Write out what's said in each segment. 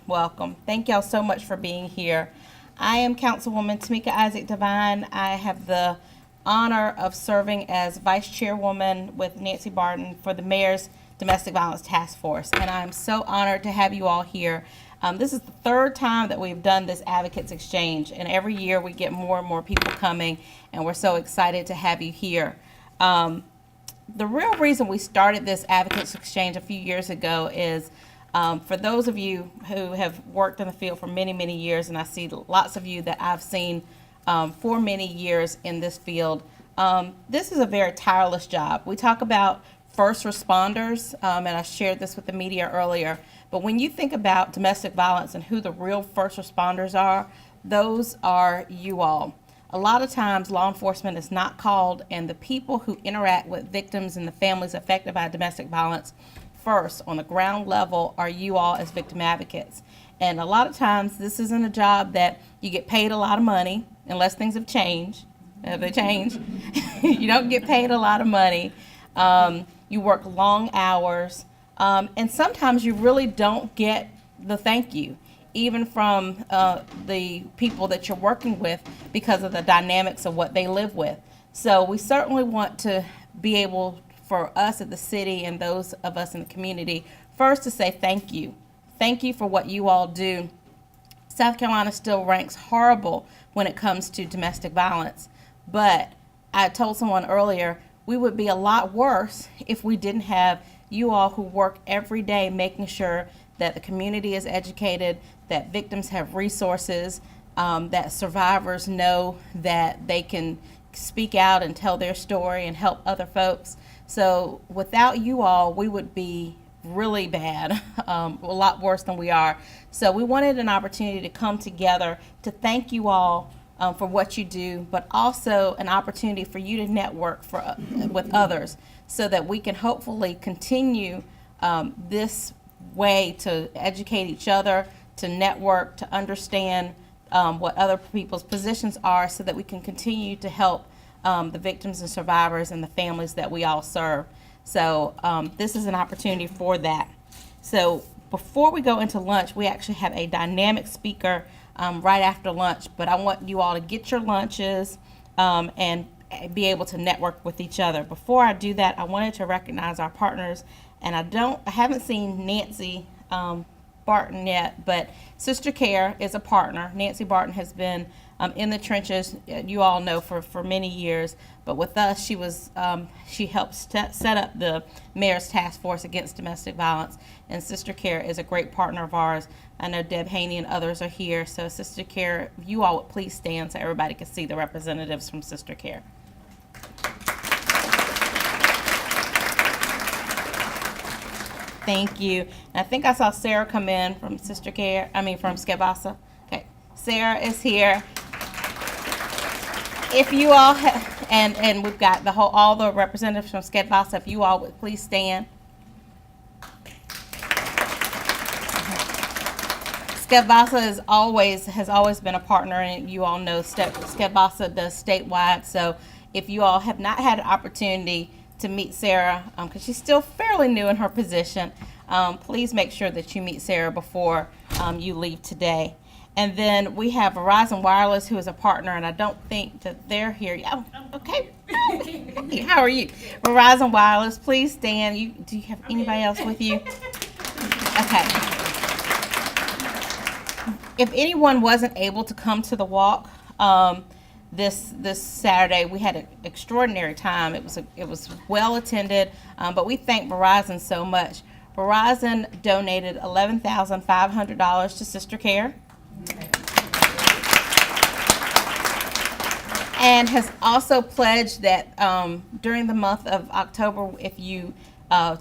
Welcome. Thank y'all so much for being here. I am Councilwoman Tameika Issac Devine. I have the honor of serving as Vice Chairwoman with Nancy Barton for the Mayor's Domestic Violence Task Force, and I'm so honored to have you all here. This is the third time that we've done this Advocates Exchange, and every year we get more and more people coming, and we're so excited to have you here. The real reason we started this Advocates Exchange a few years ago is for those of you who have worked in the field for many, many years, and I see lots of you that I've seen for many years in this field, this is a very tireless job. We talk about first responders, and I shared this with the media earlier, but when you think about domestic violence and who the real first responders are, those are you all. A lot of times law enforcement is not called, and the people who interact with victims and the families affected by domestic violence first on the ground level are you all as victim advocates. And a lot of times this isn't a job that you get paid a lot of money unless things have changed. If they change, you don't get paid a lot of money. You work long hours, and sometimes you really don't get the thank you, even from the people that you're working with, because of the dynamics of what they live with. So we certainly want to be able, for us at the city and those of us in the community, first to say thank you. Thank you for what you all do. South Carolina still ranks horrible when it comes to domestic violence, but I told someone earlier, we would be a lot worse if we didn't have you all who work every day making sure that the community is educated, that victims have resources, that survivors know that they can speak out and tell their story and help other folks. So without you all, we would be really bad, a lot worse than we are. So we wanted an opportunity to come together to thank you all for what you do, but also an opportunity for you to network with others so that we can hopefully continue this way to educate each other, to network, to understand what other people's positions are, so that we can continue to help the victims and survivors and the families that we all serve. So this is an opportunity for that. So before we go into lunch, we actually have a dynamic speaker right after lunch, but I want you all to get your lunches and be able to network with each other. Before I do that, I wanted to recognize our partners, and I haven't seen Nancy Barton yet, but Sister Care is a partner. Nancy Barton has been in the trenches, you all know, for many years, but with us, she helped set up the Mayor's Task Force Against Domestic Violence, and Sister Care is a great partner of ours. I know Deb Haney and others are here, so Sister Care, if you all would please stand so everybody can see the representatives from Sister Care. Thank you. And I think I saw Sarah come in from from Skevasa. Okay, Sarah is here. If you all and we've got all the representatives from Skevasa, if you all would please stand. Skevasa has always been a partner, and you all know Skevasa does statewide. So if you all have not had an opportunity to meet Sarah, because she's still fairly new in her position, please make sure that you meet Sarah before you leave today. And then we have Verizon Wireless, who is a partner, and I don't think that they're here. Oh, okay. Hey, how are you? Verizon Wireless, please stand. Do you have anybody else with you? Okay. If anyone wasn't able to come to the walk this Saturday, we had an extraordinary time. It was well attended, but we thank Verizon so much. Verizon donated $11,500 to Sister Care, and has also pledged that during the month of October, if you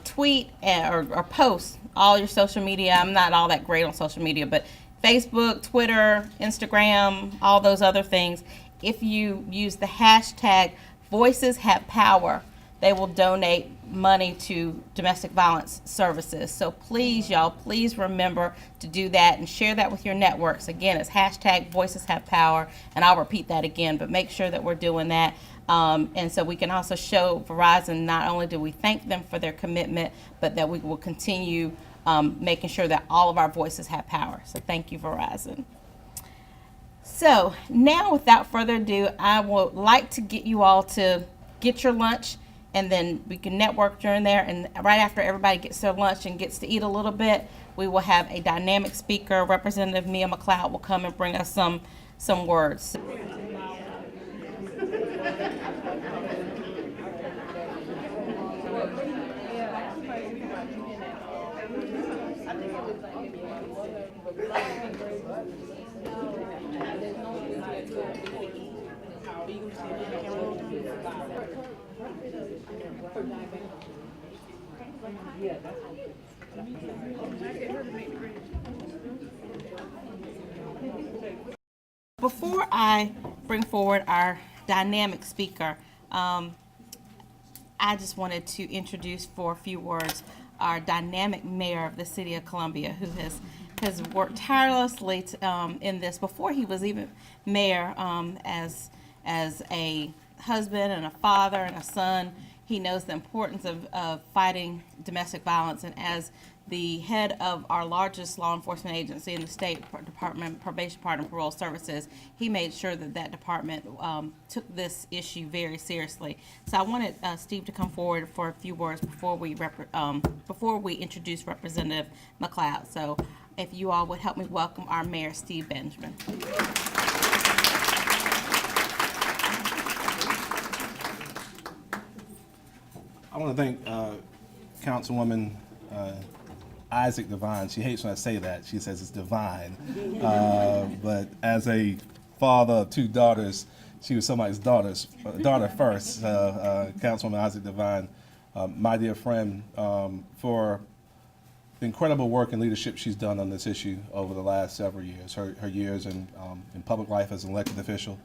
tweet or post all your social media, I'm not all that great on social media, but Facebook, Twitter, Instagram, all those other things, if you use the hashtag Voices Have Power, they will donate money to domestic violence services. So please, y'all, please remember to do that and share that with your networks. Again, it's hashtag Voices Have Power, and I'll repeat that again, but make sure that we're doing that. And so we can also show Verizon not only do we thank them for their commitment, but that we will continue making sure that all of our voices have power. So thank you, Verizon. So now, without further ado, I would like to get you all to get your lunch, and then we can network during there. And right after everybody gets their lunch and gets to eat a little bit, we will have a dynamic speaker. Representative Mia McLeod will come and bring us some words. Before I bring forward our dynamic speaker, I just wanted to introduce for a few words our dynamic mayor of the city of Columbia, who has worked tirelessly in this before he was even mayor, as a husband and a father and a son. He knows the importance of fighting domestic violence, and as the head of our largest law enforcement agency in the state department, Probation, Pardon, and Parole Services, he made sure that department took this issue very seriously. So I wanted Steve to come forward for a few words before we introduce Representative McLeod. So if you all would help me welcome our Mayor, Steve Benjamin. I want to thank Councilwoman Issac Devine. She hates when I say that. She says it's divine. But as a father of two daughters, she was somebody's daughter first. Councilwoman Issac Devine, my dear friend, for the incredible work and leadership she's done on this issue over the last several years. Her years in public life as an elected official,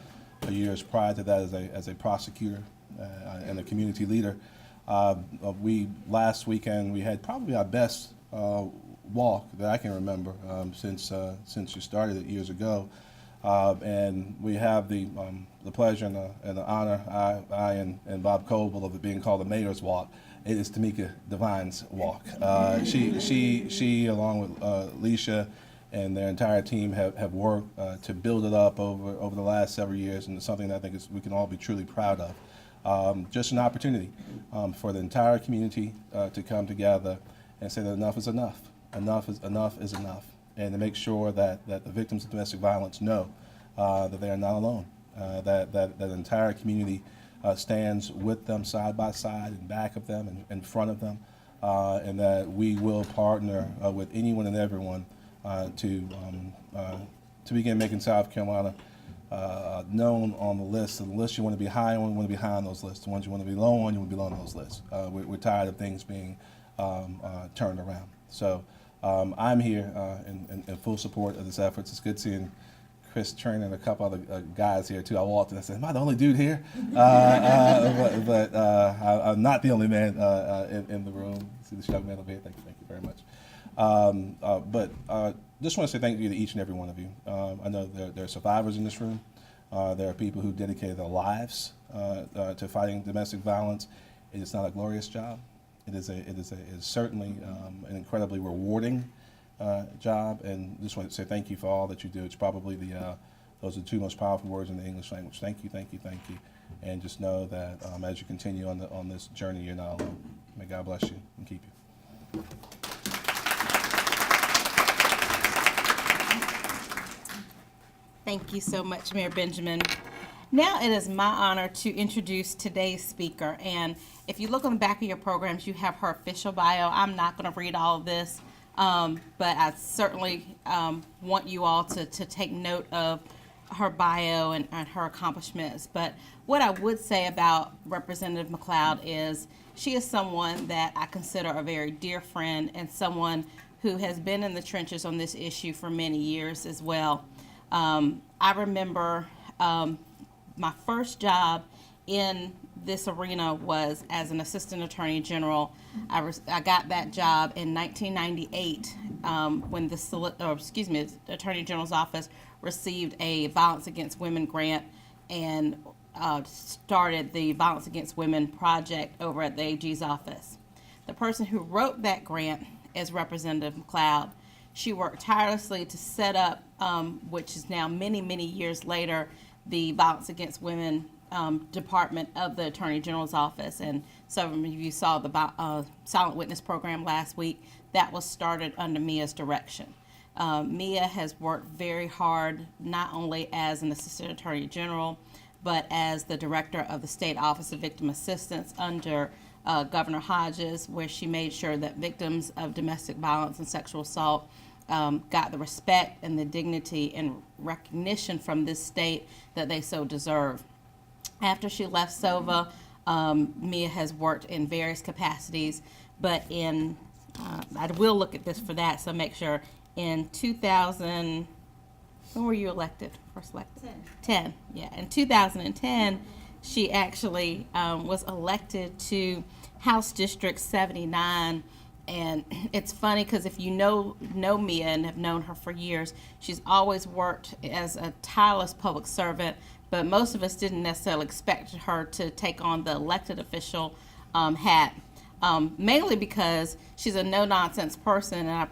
her years prior to that as a prosecutor and a community leader. Last weekend we had probably our best walk that I can remember since you started it years ago, and we have the pleasure and the honor, I and Bob Coble, of it being called the Mayor's Walk. It is Tameika Devine's walk. She along with Leisha and their entire team have worked to build it up over the last several years, and it's something that I think we can all be truly proud of. Just an opportunity for the entire community to come together and say that enough is enough. Enough is enough, and to make sure that the victims of domestic violence know that they are not alone. That the entire community stands with them side by side, and back of them, and in front of them, and that we will partner with anyone and everyone to begin making South Carolina known on the list. And the list you want to be high on, you want to be high on those lists. The ones you want to be low on, you want to be low on those lists. We're tired of things being turned around. So I'm here in full support of this effort. It's good seeing Chris Turner and a couple other guys here too. I walked in and I said, "Am I the only dude here?" but I'm not the only man in the room. See the young man over here. Thank you very much. Just want to say thank you to each and every one of you. I know there are survivors in this room. There are people who dedicated their lives to fighting domestic violence. It is not a glorious job. It is certainly an incredibly rewarding job, and just want to say thank you for all that you do. It's probably those are the two most powerful words in the English language. Thank you, thank you, thank you, and just know that as you continue on this journey, you're not alone. May God bless you and keep you. Thank you so much, Mayor Benjamin. Now it is my honor to introduce today's speaker. And if you look on the back of your programs, you have her official bio. I'm not going to read all of this, but I certainly want you all to take note of her bio and her accomplishments. But what I would say about Representative McLeod is she is someone that I consider a very dear friend, and someone who has been in the trenches on this issue for many years as well. I remember my first job in this arena was as an assistant attorney general. I got that job in 1998 when the Attorney General's office received a Violence Against Women grant and started the Violence Against Women project over at the AG's office. The person who wrote that grant as Representative McLeod. She worked tirelessly to set up, which is now many, many years later, the Violence Against Women Department of the Attorney General's Office. And some of you saw the Silent Witness program last week. That was started under Mia's direction. Mia has worked very hard, not only as an Assistant Attorney General, but as the Director of the State Office of Victim Assistance under Governor Hodges, where she made sure that victims of domestic violence and sexual assault got the respect and the dignity and recognition from this state that they so deserve. After she left SOVA, Mia has worked in various capacities, but I will look at this for that, so make sure. In 2000, when were you elected? First elected? 10. Yeah. In 2010, she actually was elected to House District 79. And it's funny because if you know Mia and have known her for years, she's always worked as a tireless public servant, but most of us didn't necessarily expect her to take on the elected official hat. Mainly because she's a no-nonsense person, and I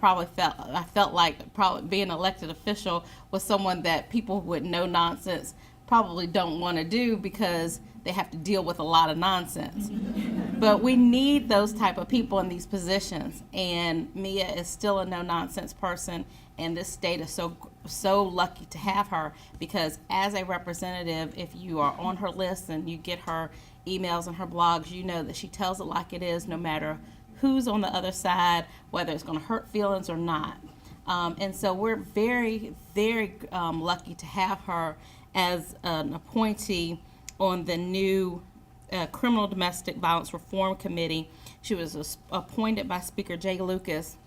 felt like probably being an elected official was someone that people with no nonsense probably don't want to do because they have to deal with a lot of nonsense. But we need those type of people in these positions, and Mia is still a no-nonsense person, and this state is so lucky to have her, because as a representative, if you are on her list and you get her emails and her blogs, you know that she tells it like it is, no matter who's on the other side, whether it's going to hurt feelings or not. And so we're very, very lucky to have her as an appointee on the new Criminal Domestic Violence Reform Committee. She was appointed by Speaker Jay Lucas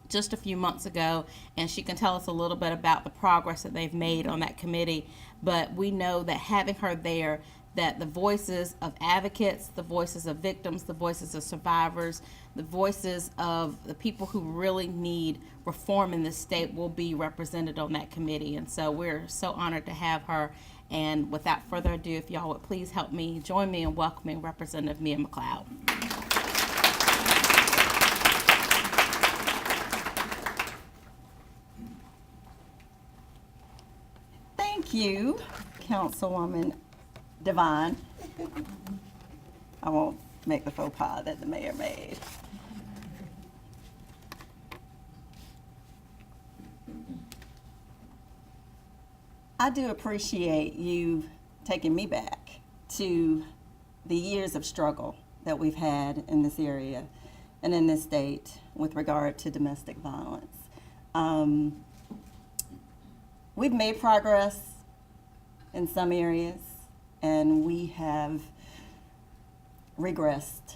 just a few months ago, and she can tell us a little bit about the progress that they've made on that committee. But we know that having her there, that the voices of advocates, the voices of victims, the voices of survivors, the voices of the people who really need reform in this state will be represented on that committee. And so we're so honored to have her. And without further ado, if y'all would please help me, join me in welcoming Representative Mia McLeod. Thank you, Councilwoman Devine. I won't make the faux pas that the mayor made. I do appreciate you taking me back to the years of struggle that we've had in this area and in this state with regard to domestic violence. We've made progress in some areas, and we have regressed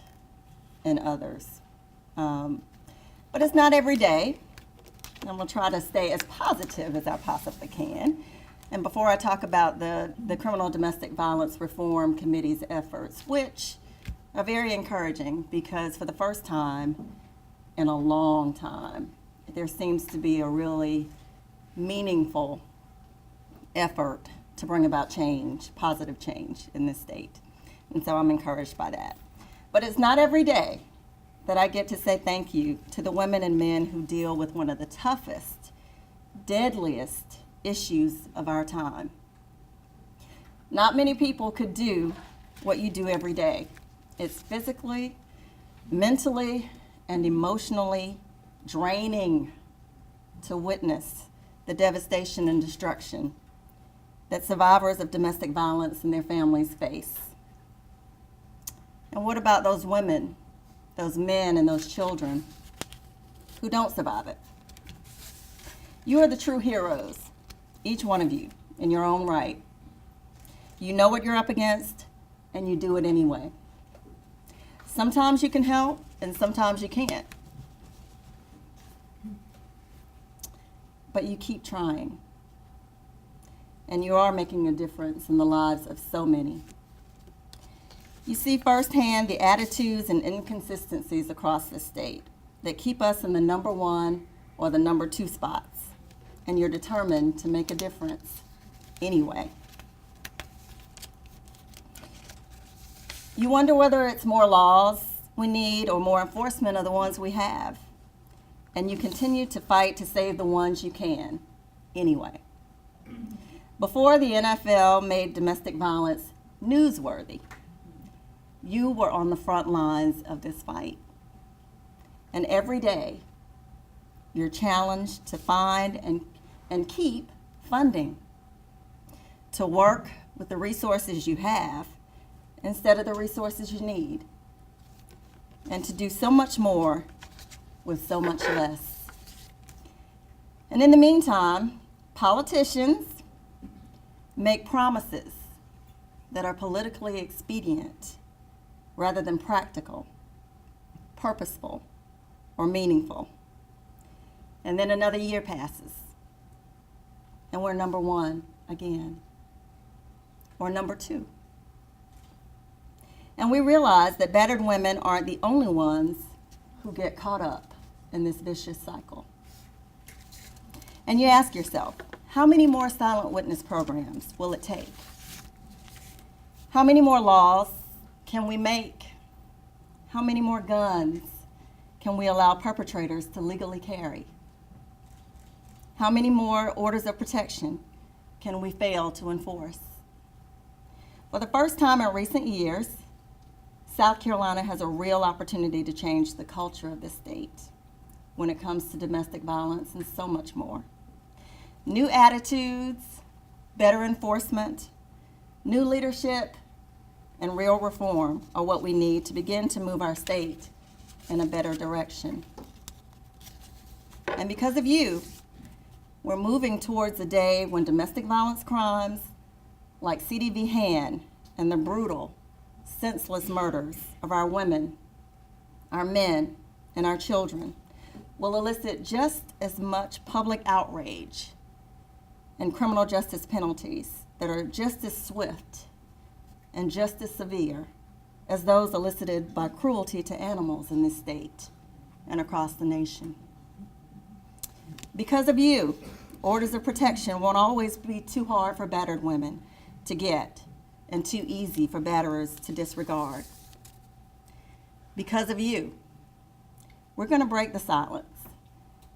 in others. But it's not every day. I'm going to try to stay as positive as I possibly can. And before I talk about the Criminal Domestic Violence Reform Committee's efforts, which are very encouraging, because for the first time in a long time, there seems to be a really meaningful effort to bring about change, positive change in this state. And so I'm encouraged by that. But it's not every day that I get to say thank you to the women and men who deal with one of the toughest, deadliest issues of our time. Not many people could do what you do every day. It's physically, mentally, and emotionally draining to witness the devastation and destruction that survivors of domestic violence and their families face. And what about those women, those men, and those children who don't survive it? You are the true heroes, each one of you, in your own right. You know what you're up against, and you do it anyway. Sometimes you can help, and sometimes you can't. But you keep trying. And you are making a difference in the lives of so many. You see firsthand the attitudes and inconsistencies across the state that keep us in the number 1 or the number 2 spots. And you're determined to make a difference anyway. You wonder whether it's more laws we need or more enforcement of the ones we have. and you continue to fight to save the ones you can, anyway. Before the NFL made domestic violence newsworthy, you were on the front lines of this fight. And every day, you're challenged to find and keep funding, to work with the resources you have instead of the resources you need, and to do so much more with so much less. And in the meantime, politicians make promises that are politically expedient rather than practical, purposeful, or meaningful. And then another year passes, and we're number one again, or number two. And we realize that battered women aren't the only ones who get caught up in this vicious cycle. And you ask yourself, how many more silent witness programs will it take? How many more laws can we make? How many more guns can we allow perpetrators to legally carry? How many more orders of protection can we fail to enforce? For the first time in recent years, South Carolina has a real opportunity to change the culture of the state when it comes to domestic violence and so much more. New attitudes, better enforcement, new leadership, and real reform are what we need to begin to move our state in a better direction. And because of you, we're moving towards a day when domestic violence crimes like CDV Han and the brutal, senseless murders of our women, our men, and our children will elicit just as much public outrage and criminal justice penalties that are just as swift and just as severe as those elicited by cruelty to animals in this state and across the nation. Because of you, orders of protection won't always be too hard for battered women to get and too easy for batterers to disregard. Because of you, we're going to break the silence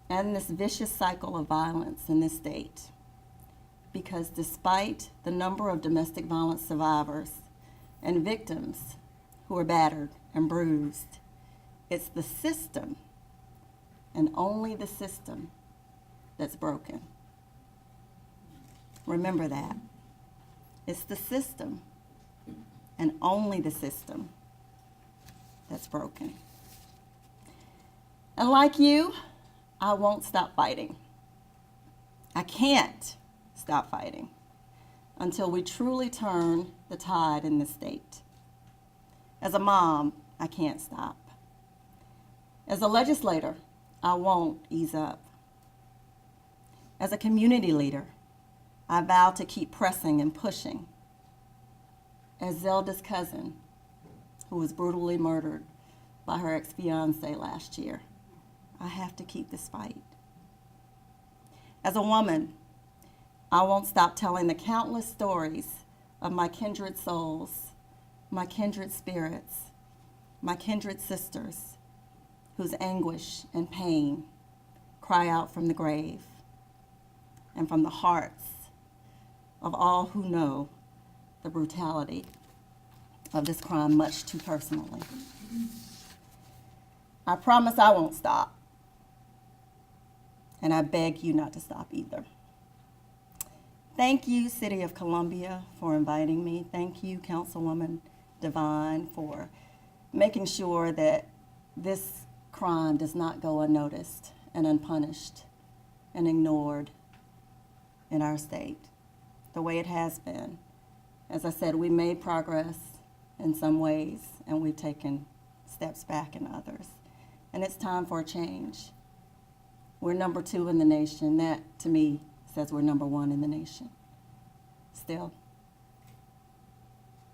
and this vicious cycle of violence in this state. Because despite the number of domestic violence survivors and victims who are battered and bruised, it's the system and only the system that's broken. Remember that. It's the system and only the system that's broken. And like you, I won't stop fighting. I can't stop fighting until we truly turn the tide in this state. As a mom, I can't stop. As a legislator, I won't ease up. As a community leader, I vow to keep pressing and pushing. As Zelda's cousin, who was brutally murdered by her ex-fiance last year, I have to keep this fight. As a woman, I won't stop telling the countless stories of my kindred souls, my kindred spirits, my kindred sisters, whose anguish and pain cry out from the grave and from the hearts of all who know the brutality of this crime much too personally. I promise I won't stop, and I beg you not to stop either. Thank you, City of Columbia, for inviting me. Thank you, Councilwoman Devine, for making sure that this crime does not go unnoticed and unpunished and ignored in our state the way it has been. As I said, we made progress in some ways, and we've taken steps back in others. And it's time for a change. We're number 2 in the nation. That, to me, says we're number 1 in the nation. Still,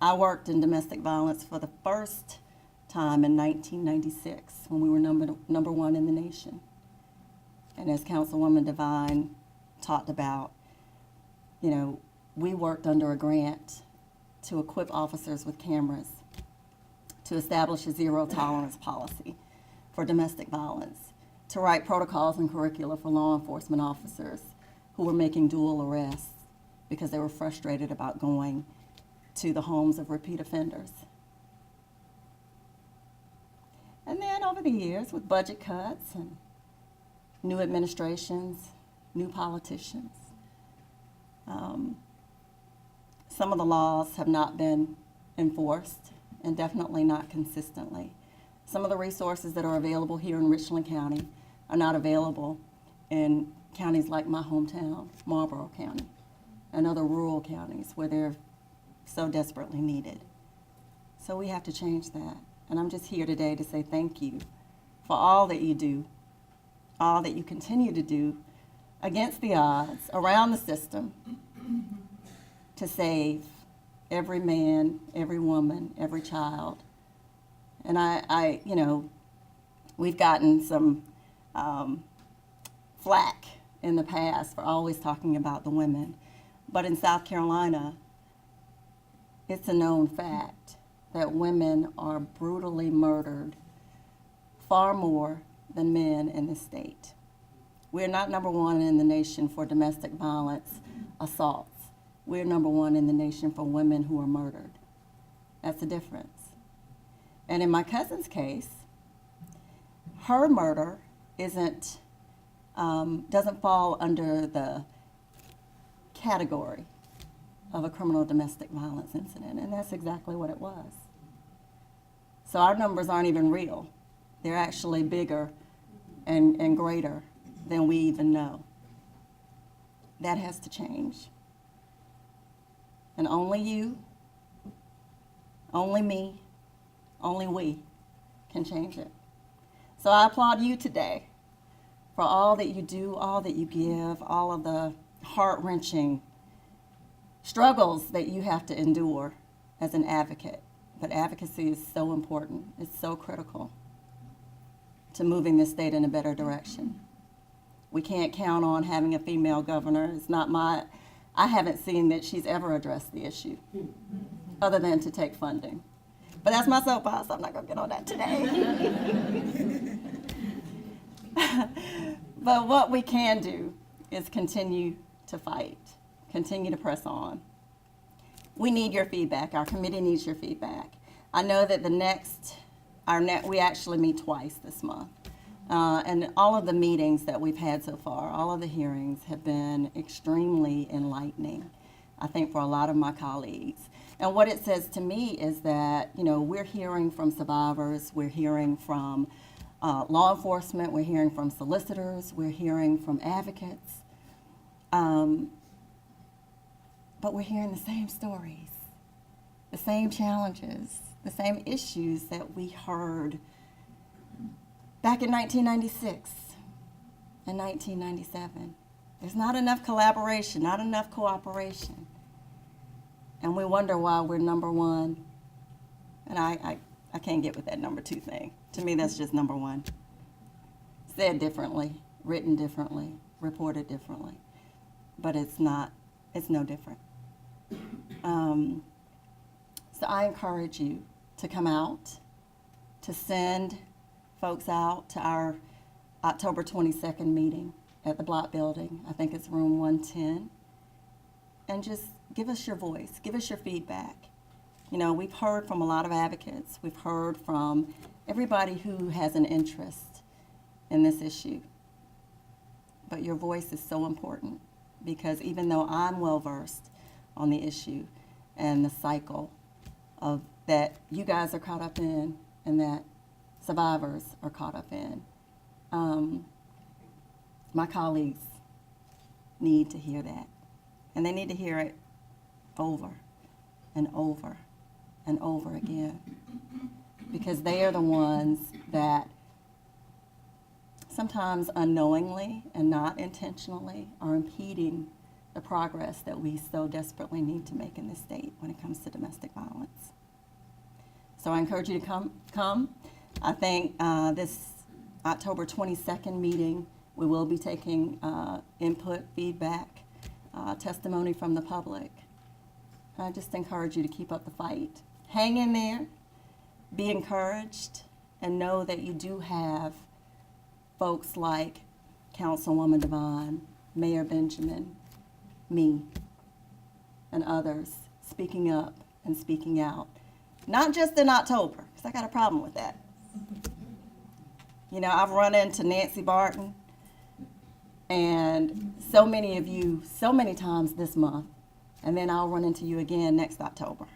I worked in domestic violence for the first time in 1996 when we were number 1 in the nation. And as Councilwoman Devine talked about, you know, we worked under a grant to equip officers with cameras to establish a zero tolerance policy for domestic violence. to write protocols and curricula for law enforcement officers who were making dual arrests because they were frustrated about going to the homes of repeat offenders. And then over the years, with budget cuts and new administrations, new politicians, some of the laws have not been enforced, and definitely not consistently. Some of the resources that are available here in Richland County are not available in counties like my hometown, Marlborough County, and other rural counties where they're so desperately needed. So we have to change that. And I'm just here today to say thank you for all that you do, all that you continue to do against the odds, around the system, to save every man, every woman, every child. And I you know, we've gotten some flack in the past for always talking about the women. But in South Carolina, it's a known fact that women are brutally murdered far more than men in the state. We're not number one in the nation for domestic violence assaults. We're number one in the nation for women who are murdered. That's the difference. And in my cousin's case, her murder doesn't fall under the category of a criminal domestic violence incident, and that's exactly what it was. So our numbers aren't even real. They're actually bigger and greater than we even know. That has to change. And only you, only me, only we can change it. So I applaud you today for all that you do, all that you give, all of the heart-wrenching struggles that you have to endure as an advocate. But advocacy is so important. It's so critical to moving this state in a better direction. We can't count on having a female governor. I haven't seen that she's ever addressed the issue other than to take funding. But that's my soapbox. I'm not going to get on that today. But what we can do is continue to fight, continue to press on. We need your feedback. Our committee needs your feedback. I know that we actually meet twice this month. And all of the meetings that we've had so far, all of the hearings have been extremely enlightening, I think, for a lot of my colleagues. And what it says to me is that, you know, we're hearing from survivors, we're hearing from law enforcement, we're hearing from solicitors, we're hearing from advocates. But we're hearing the same stories, the same challenges, the same issues that we heard back in 1996 and 1997. There's not enough collaboration, not enough cooperation. And we wonder why we're number one. And I can't get with that number two thing. To me, that's just number one. Said differently, written differently, reported differently. But it's no different. So I encourage you to come out, to send folks out to our October 22nd meeting at the Block Building. I think it's room 110. And just give us your voice, give us your feedback. You know, we've heard from a lot of advocates. We've heard from everybody who has an interest in this issue. But your voice is so important because even though I'm well-versed on the issue and the cycle of that you guys are caught up in and that survivors are caught up in, my colleagues need to hear that. And they need to hear it over and over and over again because they are the ones that sometimes unknowingly and not intentionally are impeding the progress that we so desperately need to make in this state when it comes to domestic violence. So I encourage you to come. I think this October 22nd meeting, we will be taking input, feedback, testimony from the public. I just encourage you to keep up the fight. Hang in there, be encouraged, and know that you do have folks like Councilwoman Devine, Mayor Benjamin, me, and others speaking up and speaking out. Not just in October, because I got a problem with that. You know, I've run into Nancy Barton and so many of you so many times this month, and then I'll run into you again next October.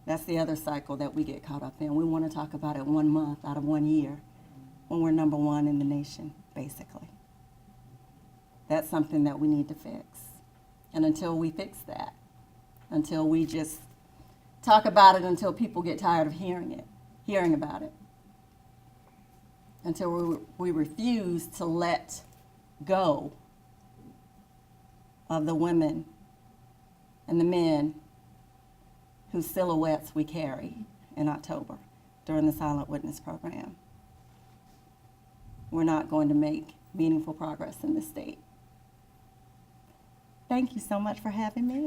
That's the other cycle that we get caught up in. We want to talk about it 1 month out of 1 year when we're number one in the nation, basically. That's something that we need to fix. And until we fix that, until we just talk about it until people get tired of hearing about it, until we refuse to let go of the women and the men whose silhouettes we carry in October during the Silent Witness program, we're not going to make meaningful progress in this state. Thank you so much for having me.